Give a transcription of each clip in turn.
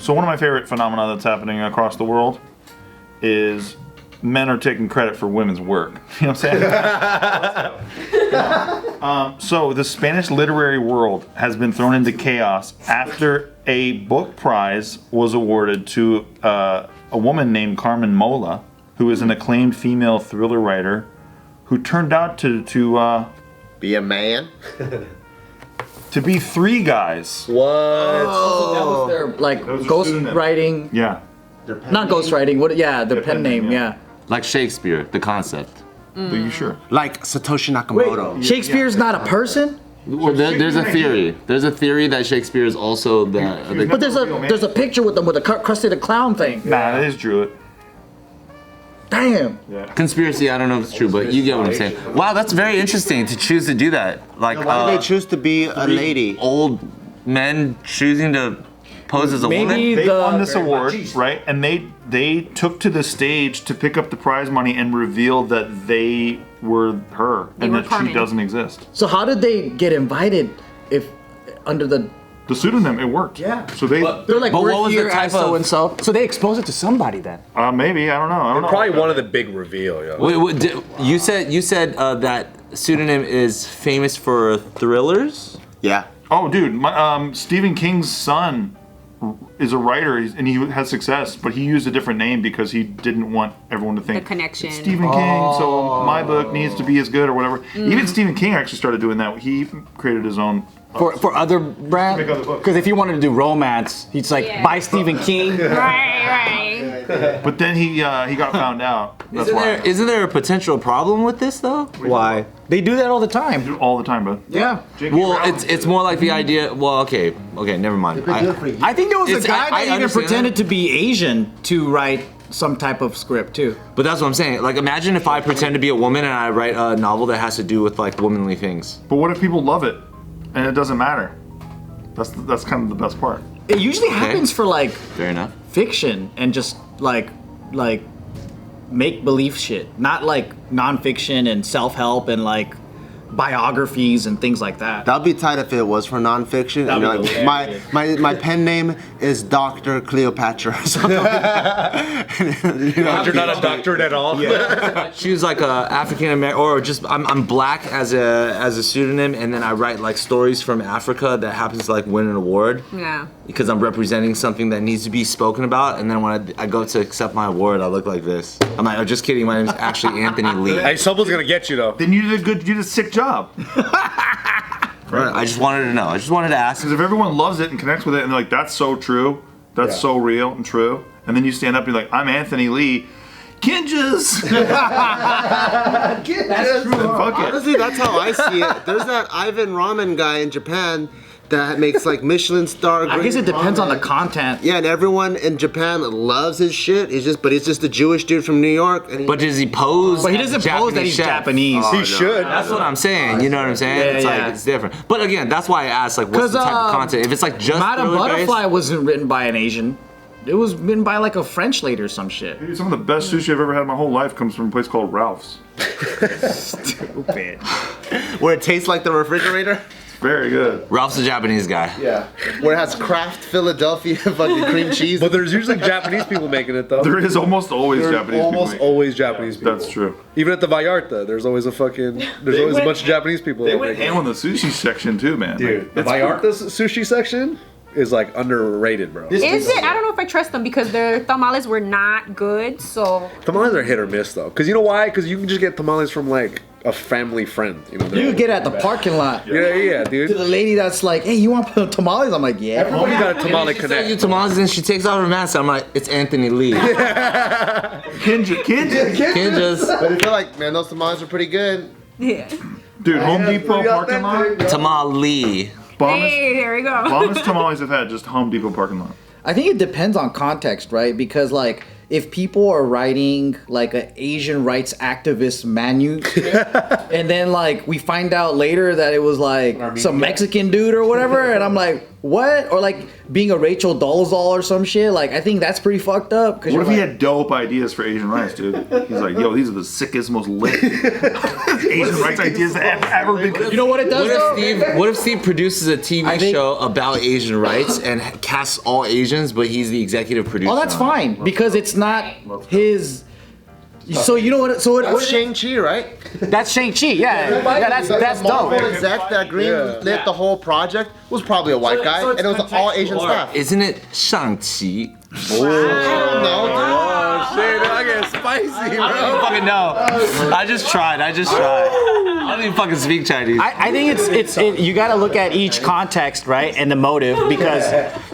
So one of my favorite phenomena that's happening across the world is men are taking credit for women's work. You know what I'm saying? So the Spanish literary world has been thrown into chaos after a book prize was awarded to a woman named Carmen Mola, who is an acclaimed female thriller writer, who turned out to be a man. To be three guys. What? Oh, that was their like ghost writing. Yeah. Not ghost writing. What? Yeah, the pen name. Yeah. Like Shakespeare, the concept. Are you sure? Like Satoshi Nakamoto. Wait, Shakespeare's not a person? Well, there's a theory. There's a theory that Shakespeare is also the. But there's a picture with them with a Krusty the Clown thing. Nah, that is Druid. Damn. Yeah. Conspiracy, I don't know if it's true, but you get what I'm saying. Wow, that's very interesting to choose to do that. Like, why do they choose to be a lady? Old men choosing to pose as a woman? They won this award, right? And they took to the stage to pick up the prize money and reveal that they were her and that she doesn't exist. So how did they get invited if under the pseudonym? It worked. Yeah. So they're like, but we're what was here the type as so and so. So they exposed it to somebody then. Maybe, I don't know. Probably one of the big reveal, yo. Wait, you said that pseudonym is famous for thrillers? Yeah. Oh, dude, Stephen King's son is a writer and he has success, but he used a different name because he didn't want everyone to think the connection. Stephen King, so my book needs to be as good or whatever. Even Stephen King actually started doing that. He created his own. For other brands? Because if he wanted to do romance, he's like, buy Stephen King. Right. But then he got found out. That's why. Isn't there a potential problem with this though? Why? They do that all the time. Do it all the time, bud. Yeah. Well, it's more like the idea. Well, okay, never mind. I think there was a guy that even pretended to be Asian to write some type of script too. But that's what I'm saying. Like, imagine if I pretend to be a woman and I write a novel that has to do with like womanly things. But what if people love it and it doesn't matter? That's kind of the best part. It usually happens for like fair enough fiction and just like make believe shit, not like nonfiction and self-help and like biographies and things like that. That'd be tight if it was for nonfiction. And That'd be like, my pen name is Dr. Cleopatra or something. You're not a doctorate at all. Yeah. She was like a African American, or just I'm black as a pseudonym, and then I write like stories from Africa that happens to like win an award. Yeah. Because I'm representing something that needs to be spoken about, and then when I go to accept my award, I look like this. I'm like, oh, just kidding. My name is actually Anthony Lee. Hey, someone's gonna get you though. Then you did a sick job. Right. I just wanted to know. I just wanted to ask. Because if everyone loves it and connects with it, and they're like, that's so true, that's so real and true, and then you stand up and you're like, I'm Anthony Lee. Kinjas! That's true. Fuck it. Honestly, that's how I see it. There's that Ivan Ramen guy in Japan that makes like Michelin star. I guess it depends on the content. Yeah, and everyone in Japan loves his shit. He's just a Jewish dude from New York. And But does he pose? But he doesn't pose that he's Japanese. He should. That's what I'm saying. You know what I'm saying? It's like it's different. But again, that's why I asked like what's the type of content. If it's like just Madame thriller Butterfly based, wasn't written by an Asian. It was written by like a French lady or some shit. Dude, some of the best sushi I've ever had in my whole life comes from a place called Ralph's. Stupid. where it tastes like the refrigerator. Very good. Ralph's a Japanese guy. Yeah. Where it has Kraft Philadelphia fucking cream cheese. But there's usually Japanese people making it though. There is almost always There's Japanese almost people. always Japanese people. That's true. Even at the Vallarta, there's always a bunch of Japanese people. They that went make it. ham on the sushi section too, man. Dude, the It's- Vallarta's sushi section is like underrated, bro. Is it? I don't know if I trust them because their tamales were not good. So Tamales are hit or miss though, because you know why? Because you can just get tamales from like a family friend. You know, You get at the parking lot. yeah, dude. To the lady that's like, hey, you want tamales? I'm like, yeah. Everybody got a tamale She connect. you tamales and she takes off her mask. I'm like, it's Anthony Lee. Kinjas. But I feel like, man, those tamales are pretty good. yeah. Dude, Home Depot parking lot. Tamale. Hey, there we go. Bombest tamales I've had, just Home Depot parking lot. I think it depends on context, right? Because like, if people are writing like an Asian rights activist manuscript, and then like we find out later that it was like some Mexican dude or whatever, and I'm like, what? Or like being a Rachel Dolezal or some shit. Like I think that's pretty fucked up. What if he had dope ideas for Asian rights, dude? He's like, yo, these are the sickest, most lit Asian rights ideas that have ever been. You know what it does? What if Steve produces a TV show about Asian rights and casts all Asians, but he's the executive producer? Oh, that's fine because it's not his. So you know what? So That's Shang-Chi, right? That's Shang-Chi. Yeah, that's The Marvel dope. exec that Greene lit the whole project was probably a white guy, and it was all Asian staff. Isn't it Shang-Chi? I don't know, Oh shit, I get spicy, I don't bro. even fucking know. I just tried. I don't even fucking speak Chinese. I think it's you got to look at each context, right, and the motive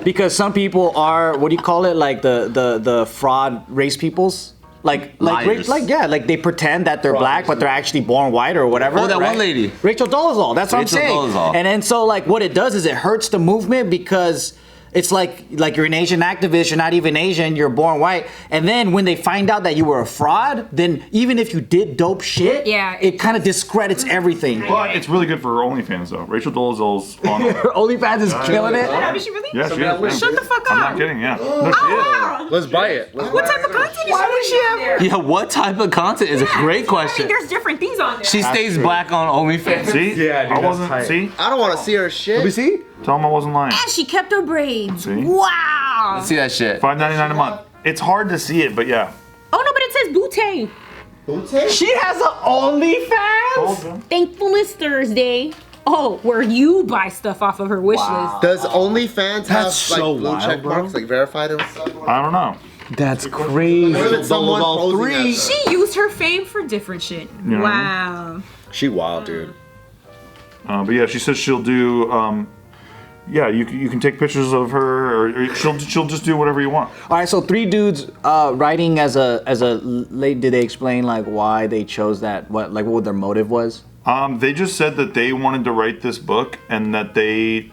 because some people are what do you call it, like the fraud race peoples. Like Liars. like they pretend that they're black, but they're actually born white or whatever. Oh, that right? one lady. Rachel Dolezal. That's what Rachel I'm saying. Dolezal. And then so like what it does is it hurts the movement because it's like you're an Asian activist, you're not even Asian, you're born white. And then when they find out that you were a fraud, then even if you did dope shit, Yeah. it kind of discredits everything. But it's really good for her OnlyFans, though. Rachel Dolezal's on it. Her OnlyFans is killing it. Is she really? Yeah, she is. man. Shut the fuck I'm up. not kidding, yeah. No, she is. Let's buy it. What type of content is she have? Yeah, what type of content is a great question. There's different things on there. She stays black on OnlyFans. See? Yeah, dude, I that's wasn't. tight. See? I don't want to see her shit. Let me see. Tell him I wasn't lying. And she kept her braids. See? Wow. See that shit. $5.99 a month. It's hard to see it, but yeah. Oh no, but it says Bootay. She has an OnlyFans? Thankfulness Thursday. Oh, where you buy stuff off of her wish list. Does OnlyFans have That's like so blue wild, check bro. marks, like verified and stuff? I don't know. That's crazy. What if it's someone posing as her? She used her fame for different shit. know? Wow. She wild, dude. But yeah, she says she'll do. Yeah, you can take pictures of her, or she'll just do whatever you want. All right, so three dudes writing as a late. Did they explain like why they chose that? What their motive was? They just said that they wanted to write this book, and that they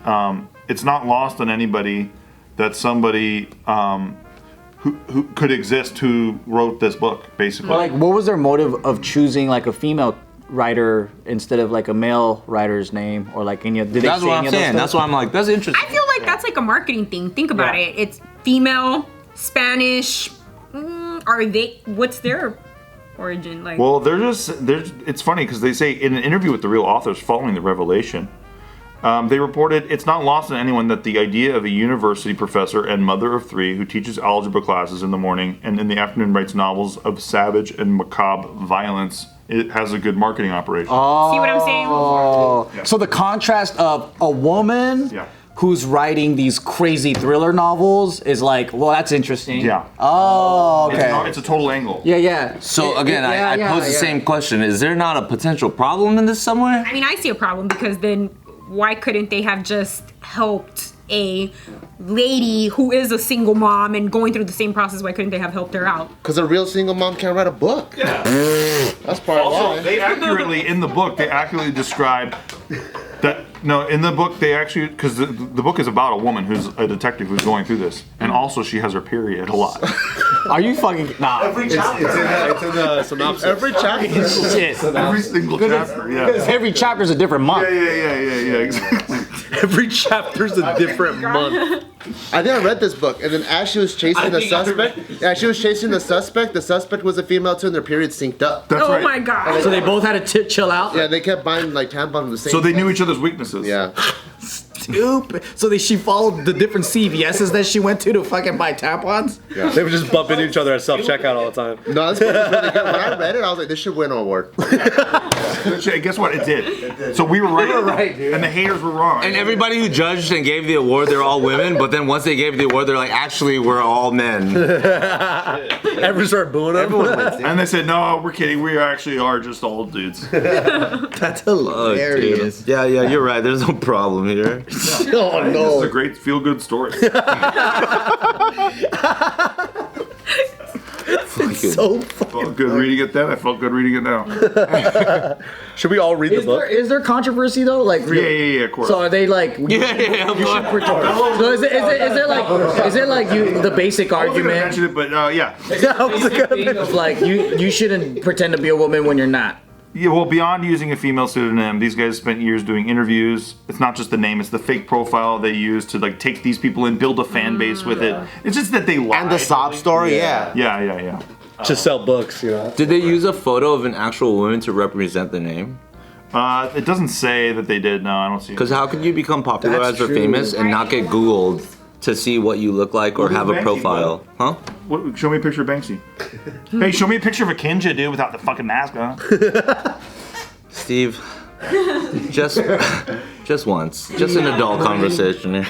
it's not lost on anybody that somebody who could exist who wrote this book, basically. Or like, what was their motive of choosing like a female writer instead of like a male writer's name, or like any? Did they That's say what any I'm of those saying. stuff? That's why I'm like, that's interesting. I feel like that's like a marketing thing. Think about Yeah. it. It's female, Spanish. Are they? What's their origin like? Well, it's funny because they say in an interview with the real authors following the revelation, they reported it's not lost on anyone that the idea of a university professor and mother of three who teaches algebra classes in the morning and in the afternoon writes novels of savage and macabre violence, it has a good marketing operation. See what I'm saying? Oh, so the contrast of a woman Yeah. who's writing these crazy thriller novels is like, well, that's interesting. Yeah. Oh, okay. It's a total angle. Yeah. So again, I Yeah, pose the same question. Is there not a potential problem in this somewhere? I mean, I see a problem because then why couldn't they have just helped a lady who is a single mom and going through the same process? Why couldn't they have helped her out? Because a real single mom can't write a book. Yeah. That's probably Also, why. they accurately in the book describe that. No, in the book they actually, because the book is about a woman who's a detective who's going through this, and also she has her period a lot. Are you fucking nah? It's in the synopsis. Every chapter. Shit. Every single chapter, yeah. Every chapter's a different month. Yeah, exactly. Every chapter's a different month. I think I read this book, and then as she was chasing the suspect, the suspect was a female too, and their period synced up. That's Oh right. my god. So they both had to chill out. Yeah, they kept buying like tampons the same. So they knew place. each other's weaknesses. Yeah. Stupid. So she followed the different CVS's that she went to fucking buy tampons. They would just bump into each other at self-checkout all the time. No, this book is really good. When I read it, I was like, this should win an award. Guess what? It did. So we were right, dude. and the haters were wrong. And everybody who judged and gave the award, they're all women. But then once they gave the award, they're like, actually, we're all men. Everyone started booing him. And they said, no, we're kidding. We actually are just old dudes. That's hilarious. Yeah, you're right. There's no problem here. Oh This is no. a great feel-good story. So Felt good reading it then. I felt good reading it now. Should we all read the book? is there controversy though? Like Yeah, of course. So are they like? Yeah. So is it like the basic I wasn't gonna argument mention it, but yeah. of like you shouldn't pretend to be a woman when you're not? Yeah, well, beyond using a female pseudonym, these guys spent years doing interviews. It's not just the name; it's the fake profile they use to like take these people and build a fan base with it. It's just that they lie. And the sob story, yeah. Yeah. To sell books, you know. Did they use a photo of an actual woman to represent the name? It doesn't say that they did. No, I don't see. Because how could you become popular That's as a true. famous and not get Googled to see what you look like or Well, have a Banksy, profile? Huh? What, show me a picture of Banksy. Hey, show me a picture of a Kinja, dude, without the fucking mask on. Steve, just once. Just an adult conversation here.